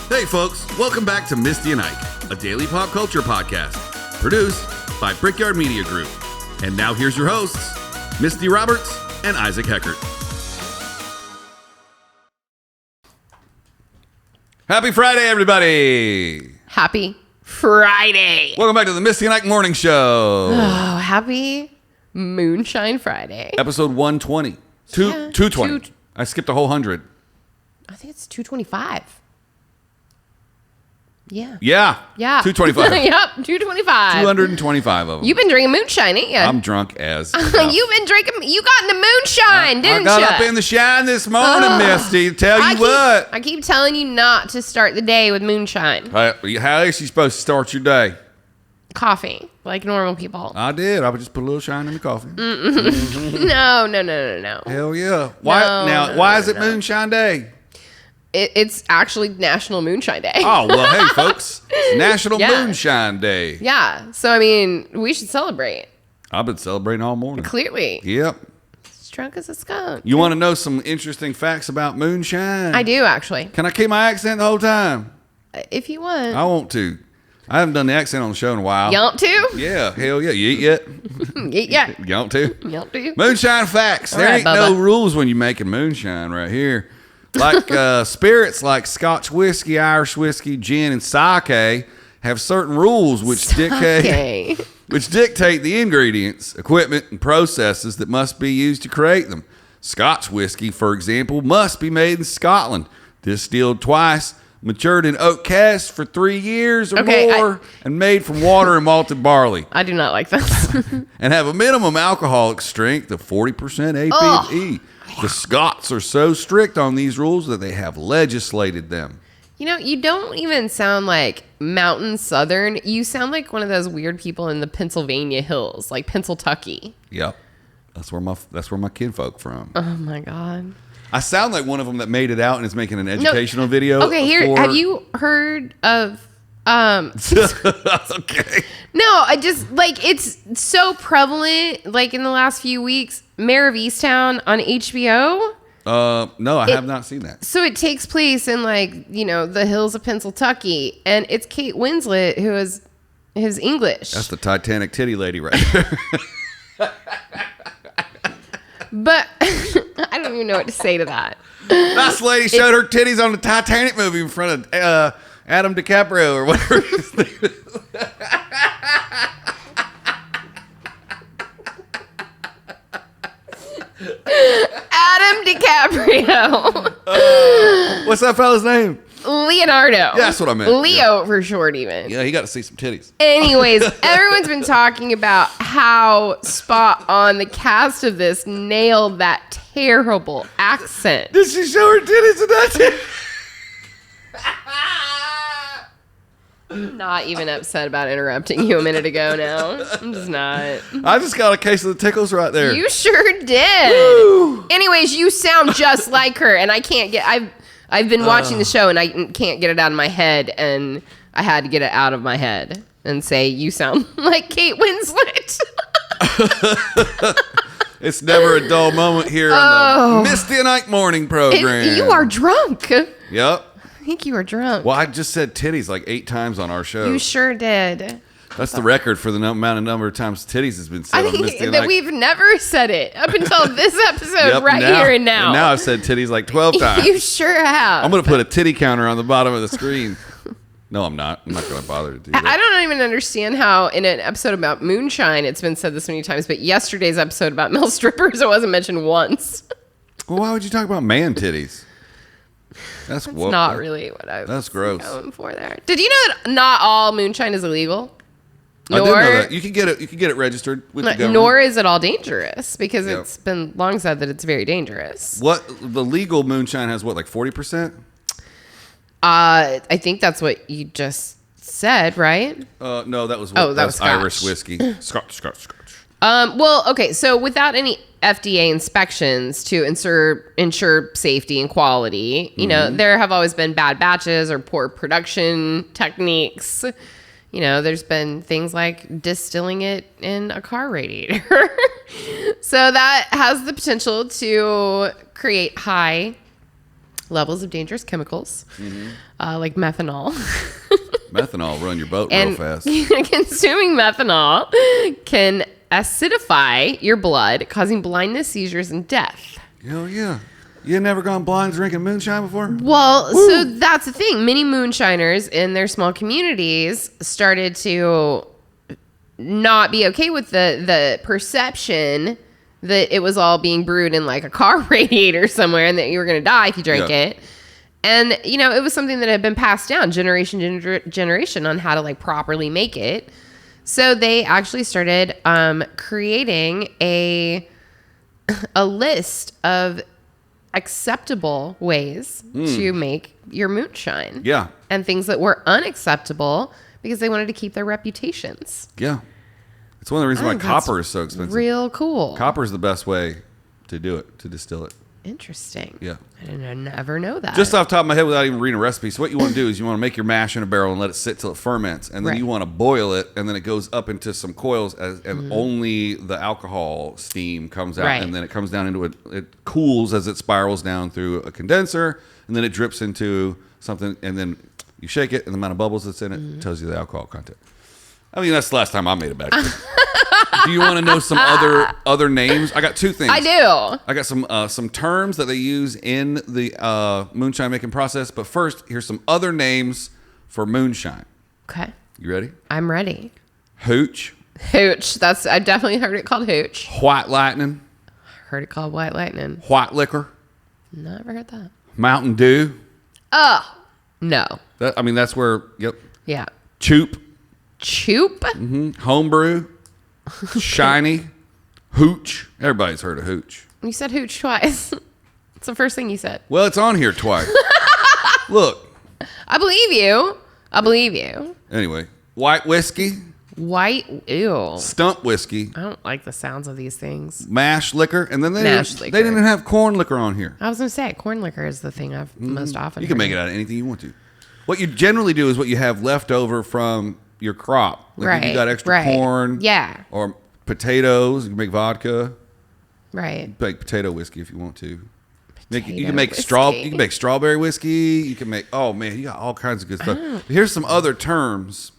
Hey folks, welcome back to Misty and Ike, a daily pop culture podcast, produced by Brickyard Media Group. And now here's your hosts, Misty Roberts and Isaac Heckert. Happy Friday, everybody! Happy Friday! Welcome back to the Misty and Ike Morning Show. Oh, happy Moonshine Friday. Episode 120. 220. I skipped a whole 100. I think it's 225. Yeah. Yeah. 225. Yep, 225. 225 of them. You've been drinking moonshine, ain't you? I'm drunk as hell. You've been drinking. You got in the moonshine, didn't you? I got up in the shine this morning, Misty. I keep telling you not to start the day with moonshine. How else you supposed to start your day? Coffee, like normal people. I did. I would just put a little shine in the coffee. No. Hell yeah. Why is it Moonshine Day? It's actually National Moonshine Day. Oh, well, hey, folks. It's National Moonshine Day. Yeah. So, I mean, we should celebrate. I've been celebrating all morning. Clearly. Yep. As drunk as a skunk. You want to know some interesting facts about moonshine? I do, actually. Can I keep my accent the whole time? If you want. I want to. I haven't done the accent on the show in a while. You want to? Yeah, hell yeah. You eat yet? Eat yet. You want to? You want to? Moonshine facts. All There right, ain't no rules when you're making moonshine right here. Like spirits like Scotch whiskey, Irish whiskey, gin, and sake have certain rules which dictate the ingredients, equipment, and processes that must be used to create them. Scotch whiskey, for example, must be made in Scotland, distilled twice, matured in oak casks for 3 years or more, and made from water and malted barley. I do not like this. And have a minimum alcoholic strength of 40% ABV. The Scots are so strict on these rules that they have legislated them. You know, you don't even sound like mountain southern. You sound like one of those weird people in the Pennsylvania hills, like Pennsyltucky. Yep. That's where my kinfolk from. Oh my God. I sound like one of them that made it out and is making an educational video. Okay, have you heard of okay. No, I just like it's so prevalent like in the last few weeks. Mayor of Easttown on HBO. No, I have not seen that. So it takes place in the hills of Pennsyltucky, and it's Kate Winslet who is English. That's the Titanic titty lady right there. But I don't even know what to say to that. Nice lady showed her titties on the Titanic movie in front of Adam DiCaprio or whatever his name is. Adam DiCaprio. What's that fella's name? Leonardo. Yeah, that's what I meant. Leo for short, even. Yeah, he got to see some titties. Anyways, everyone's been talking about how spot on the cast of this nailed that terrible accent. Did she show her titties in that? I'm not even upset about interrupting you a minute ago now. I'm just not. I just got a case of the tickles right there. You sure did. Woo. Anyways, you sound just like her, and I can't get... I've been watching the show, and I can't get it out of my head, and I had to get it out of my head and say, you sound like Kate Winslet. It's never a dull moment here on the Misty and Ike morning program. You are drunk. Yep. I think you are drunk. Well, I just said titties like 8 times on our show. You sure did. That's the record for the number of times titties has been said I on Misty think and that Ike. we've never said it up until this episode Yep, here and now. And now I've said titties like 12 times. You sure have. I'm going to put a titty counter on the bottom of the screen. No, I'm not. I'm not going to bother to do that. I don't even understand how in an episode about moonshine it's been said this many times, but yesterday's episode about male strippers, it wasn't mentioned once. Well, why would you talk about man titties? That's not really what I was gross. going for there. Did you know that not all moonshine is illegal? I did know that. You can get it registered with the government. Nor is it all dangerous, because it's been long said that it's very dangerous. What the legal moonshine has? What, like 40%? I think that's what you just said, right? No, that was Irish whiskey. Scotch. Well, okay, so without any FDA inspections to ensure safety and quality, you know, there have always been bad batches or poor production techniques. You know, there's been things like distilling it in a car radiator. So that has the potential to create high levels of dangerous chemicals, like methanol. Methanol run your boat real fast. Consuming methanol can acidify your blood, causing blindness, seizures, and death. Hell yeah. You never gone blind drinking moonshine before? Well, so that's the thing. Many moonshiners in their small communities started to not be okay with the perception that it was all being brewed in like a car radiator somewhere and that you were going to die if you drank it. And, you know, it was something that had been passed down generation to generation on how to like properly make it. So they actually started creating a list of acceptable ways to make your moonshine. Yeah. And things that were unacceptable because they wanted to keep their reputations. Yeah. It's one of the reasons why copper is so expensive. Real cool. Copper is the best way to do it, to distill it. Interesting. Yeah. I didn't never know that. Just off the top of my head without even reading a recipe. So what you want to do is you want to make your mash in a barrel and let it sit till it ferments. And then you want to boil it. And then it goes up into some coils and only the alcohol steam comes out. Right. And then it comes down into it cools as it spirals down through a condenser. And then it drips into something. And then you shake it and the amount of bubbles that's in it tells you the alcohol content. I mean, that's the last time I made a batch. Do you want to know some other names? I got two things. I do. I got some terms that they use in the moonshine making process. But first, here's some other names for moonshine. Okay. You ready? I'm ready. Hooch. Hooch. I've definitely heard it called hooch. White lightning. Heard it called white lightning. White liquor. Never heard that. Mountain Dew. Oh, no. That's where, yep. Yeah. Choop. Choop? Mm-hmm. Homebrew. Shiny. Hooch. Everybody's heard of hooch. You said hooch twice. It's the first thing you said. Well, it's on here twice. Look. I believe you. I believe you. Anyway. White whiskey. White, ew. Stump whiskey. I don't like the sounds of these things. Mash liquor. And then they liquor. didn't even have corn liquor on here. I was going to say, corn liquor is the thing I've most often You can make it out of anything you want to. What you generally do is what you have left over from your crop. Like if you got extra corn. Yeah. Or potatoes. You can make vodka. Right. You can make potato whiskey if you want to. You can make whiskey. strawberry whiskey. You can make, oh man, you got all kinds of good stuff. Here's some other terms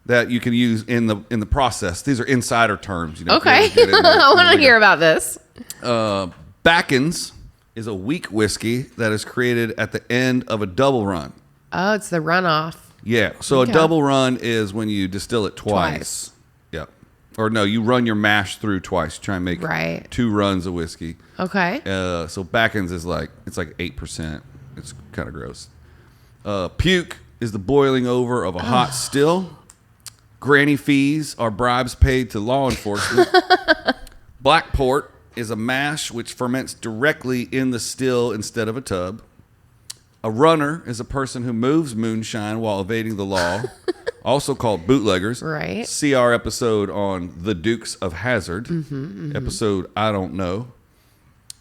that you can use in the process. These are insider terms. You know, okay. I want to hear about this. Backens is a weak whiskey that is created at the end of a double run. Oh, it's the runoff. Yeah. So a double run is when you distill it twice. Yeah. Or no, you run your mash through twice. Try and make 2 runs of whiskey. Okay. So Backens is it's like 8%. It's kind of gross. Puke is the boiling over of a hot still. Granny fees are bribes paid to law enforcement. Black port is a mash which ferments directly in the still instead of a tub. A runner is a person who moves moonshine while evading the law, also called bootleggers. Right. See our episode on the Dukes of Hazzard, episode I Don't Know.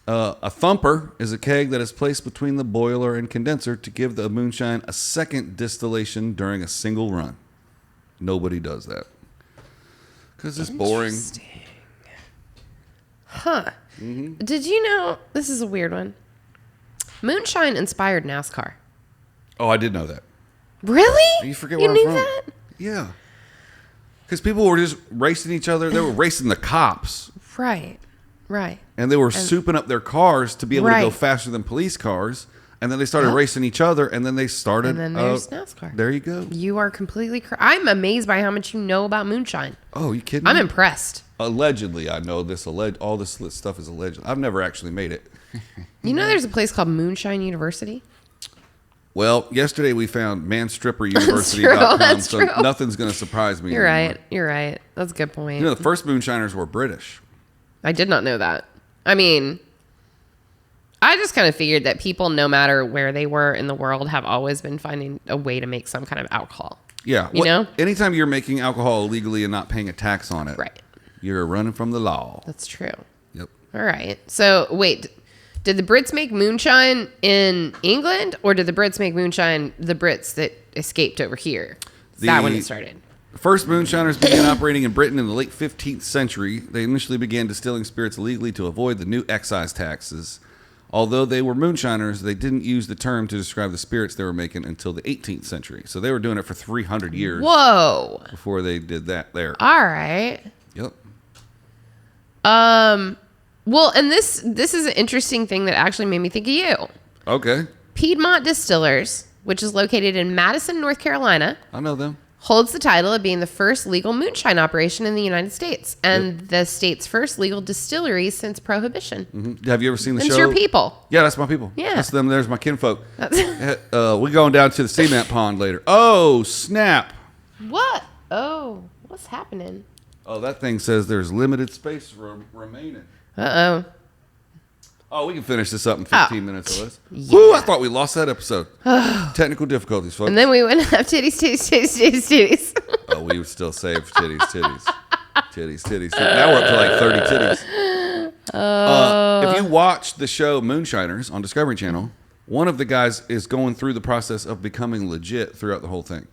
A thumper is a keg that is placed between the boiler and condenser to give the moonshine a second distillation during a single run. Nobody does that because it's boring. Huh. Did you know, this is a weird one, moonshine inspired NASCAR? Oh, I did know that. Really? You forget where I'm knew from. That? Yeah. Because people were just racing each other. They were racing the cops. Right. And they were souping up their cars to be able to go faster than police cars. And then they started racing each other. And then they started. And then there's NASCAR. There you go. You are completely correct. I'm amazed by how much you know about moonshine. Oh, you kidding me? I'm impressed. Allegedly, I know this. All this stuff is alleged. I've never actually made it. You know there's a place called Moonshine University? Well, yesterday we found manstripperuniversity.com, That's so true. nothing's going to surprise me You're anymore. right. You're right. That's a good point. You know, the first moonshiners were British. I did not know that. I mean, I just kind of figured that people, no matter where they were in the world, have always been finding a way to make some kind of alcohol. Yeah. You know? Anytime you're making alcohol illegally and not paying a tax on it, Right. You're running from the law. That's true. Yep. All right. So, wait. Did the Brits make moonshine in England, or did the Brits make moonshine, the Brits that escaped over here? Is that when it started? The first moonshiners began operating in Britain in the late 15th century. They initially began distilling spirits illegally to avoid the new excise taxes. Although they were moonshiners, they didn't use the term to describe the spirits they were making until the 18th century. So they were doing it for 300 years. Whoa. Before they did that there. All right. Yep. Well, and this is an interesting thing that actually made me think of you. Okay. Piedmont Distillers, which is located in Madison, North Carolina. I know them. Holds the title of being the first legal moonshine operation in the United States and the state's first legal distillery since Prohibition. Mm-hmm. Have you ever seen the That's show? your people. Yeah, that's my people. Yeah. That's them. There's my kinfolk. We're going down to the cement pond later. Oh, snap. What? Oh, what's happening? Oh, that thing says there's limited space remaining. Uh-oh. Oh, we can finish this up in 15 minutes or less. Yeah. Woo, I thought we lost that episode. Technical difficulties, folks. And then we went up titties. Oh, we would still save titties. Titties. Now we're up to like 30 titties. If you watch the show Moonshiners on Discovery Channel, one of the guys is going through the process of becoming legit throughout the whole thing.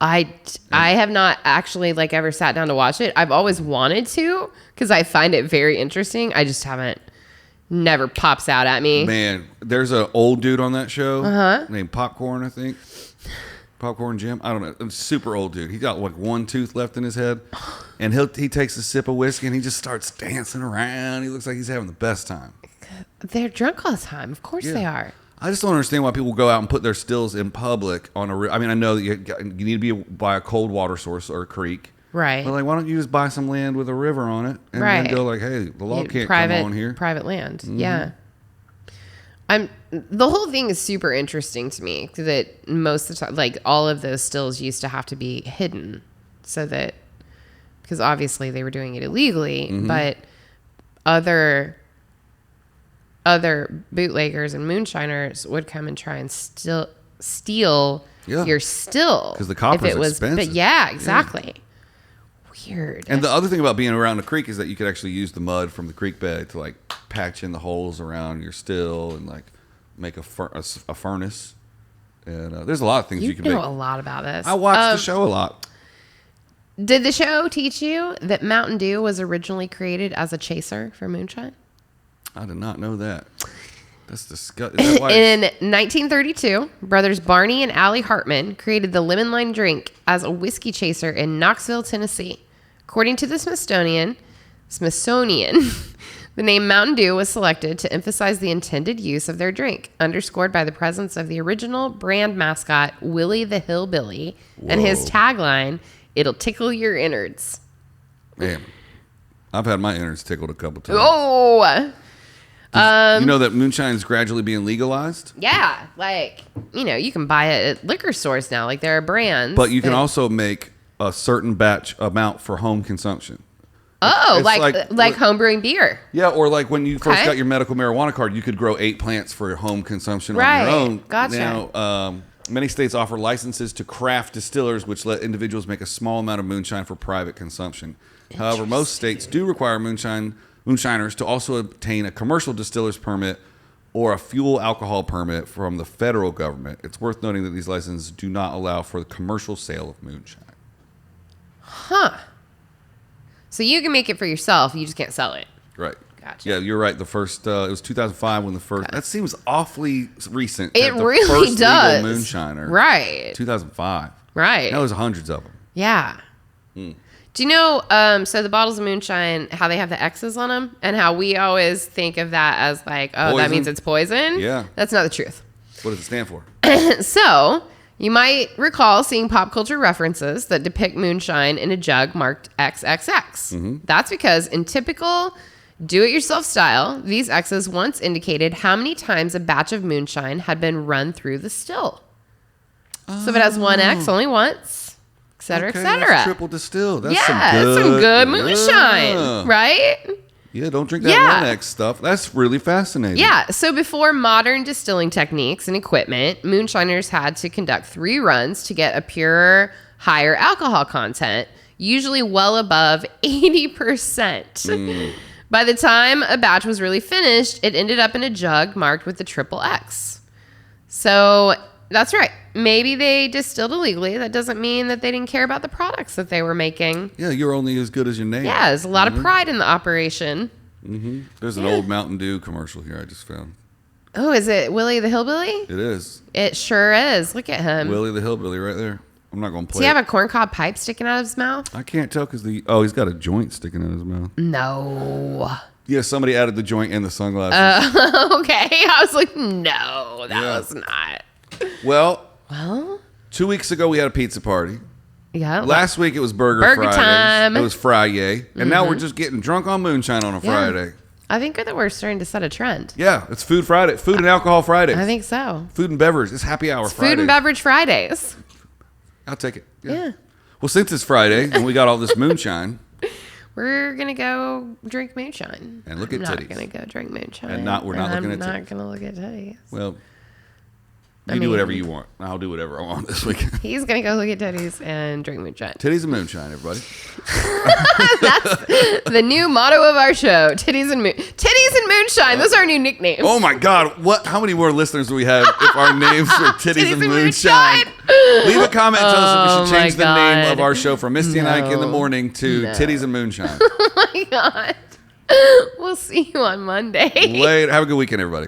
I have not actually like ever sat down to watch it. I've always wanted to because I find it very interesting. I just haven't. Never pops out at me. Man, there's an old dude on that show named Popcorn, I think. Popcorn Jim. I don't know. A super old dude. He got like one tooth left in his head. And he takes a sip of whiskey and he just starts dancing around. He looks like he's having the best time. They're drunk all the time. Of course they are. I just don't understand why people go out and put their stills in public on I mean, I know that you need to be by a cold water source or a creek. Right. But like, why don't you just buy some land with a river on it and then go like, hey, the law can't come on here. Private land. Mm-hmm. Yeah. The whole thing is super interesting to me that most of the time, like all of those stills used to have to be hidden so that, because obviously they were doing it illegally, but other bootleggers and moonshiners would come and try and steal your still. Because the copper's expensive. But yeah, exactly. Yeah. Weird. And the other thing about being around the creek is that you could actually use the mud from the creek bed to like patch in the holes around your still and like make a furnace. And there's a lot of things you can make. You know a lot about this. I watch the show a lot. Did the show teach you that Mountain Dew was originally created as a chaser for moonshine? I did not know that. That's disgusting. In 1932, brothers Barney and Allie Hartman created the lemon lime drink as a whiskey chaser in Knoxville, Tennessee. According to the Smithsonian, the name Mountain Dew was selected to emphasize the intended use of their drink, underscored by the presence of the original brand mascot, Willie the Hillbilly, and his tagline, "It'll tickle your innards." Man, I've had my innards tickled a couple times. Oh! You know that moonshine is gradually being legalized? Yeah, like, you can buy it at liquor stores now. Like, there are brands. But you can also make a certain batch amount for home consumption. Oh, like homebrewing beer. Yeah, or like when you first got your medical marijuana card, you could grow 8 plants for your home consumption on your own. Gotcha. Now, many states offer licenses to craft distillers, which let individuals make a small amount of moonshine for private consumption. However, most states do require moonshiners to also obtain a commercial distiller's permit or a fuel alcohol permit from the federal government. It's worth noting that these licenses do not allow for the commercial sale of moonshine. Huh. So you can make it for yourself, you just can't sell it. Right. Gotcha. Yeah, you're right. The first, it was 2005 when the first, that seems awfully recent. It the really first does. Legal moonshiner. Right. 2005. Right. Now there's hundreds of them. Yeah. Do you know, so the bottles of moonshine, how they have the X's on them and how we always think of that as like, oh, poison? That means it's poison? Yeah. That's not the truth. What does it stand for? So you might recall seeing pop culture references that depict moonshine in a jug marked XXX. That's because in typical do-it-yourself style, these X's once indicated how many times a batch of moonshine had been run through the still. So if it has one X, only once. Et cetera, et cetera. That's triple distilled. That's some good moonshine, right? Yeah, don't drink that 1X stuff. That's really fascinating. Yeah, so before modern distilling techniques and equipment, moonshiners had to conduct 3 runs to get a purer, higher alcohol content, usually well above 80%. By the time a batch was really finished, it ended up in a jug marked with the triple X. So that's right. Maybe they distilled illegally. That doesn't mean that they didn't care about the products that they were making. Yeah, you're only as good as your name. Yeah, there's a lot of pride in the operation. There's an old Mountain Dew commercial here I just found. Oh, is it Willie the Hillbilly? It is. It sure is. Look at him. Willie the Hillbilly right there. I'm not going to play Does he have a corncob pipe sticking out of his mouth? I can't tell because he's got a joint sticking out of his mouth. No. Yeah, somebody added the joint and the sunglasses. Okay. I was like, no, that was not. Well, 2 weeks ago we had a pizza party. Yeah. Last week it was Burger Friday. time. It was Friday. And now we're just getting drunk on moonshine on a Friday. I think that we're starting to set a trend. Yeah, it's Food Friday. Food and Alcohol Fridays. I think so. Food and beverage. It's happy hour Friday. Food and beverage Fridays. I'll take it. Yeah. Well, since it's Friday and we got all this moonshine. We're going to go drink moonshine. And look at titties. I'm not going to go drink moonshine. And we're not looking at titties. I'm not going to look at titties. Well, you do whatever you want. I'll do whatever I want this weekend. He's going to go look at titties and drink moonshine. Titties and moonshine, everybody. That's the new motto of our show. Titties and moonshine. Those are our new nicknames. Oh my God. How many more listeners do we have if our names were Titties and Moonshine? Leave a comment and tell us if we should change the name of our show from Misty and Ike in the morning to Titties and Moonshine. Oh my God. We'll see you on Monday. Later. Have a good weekend, everybody.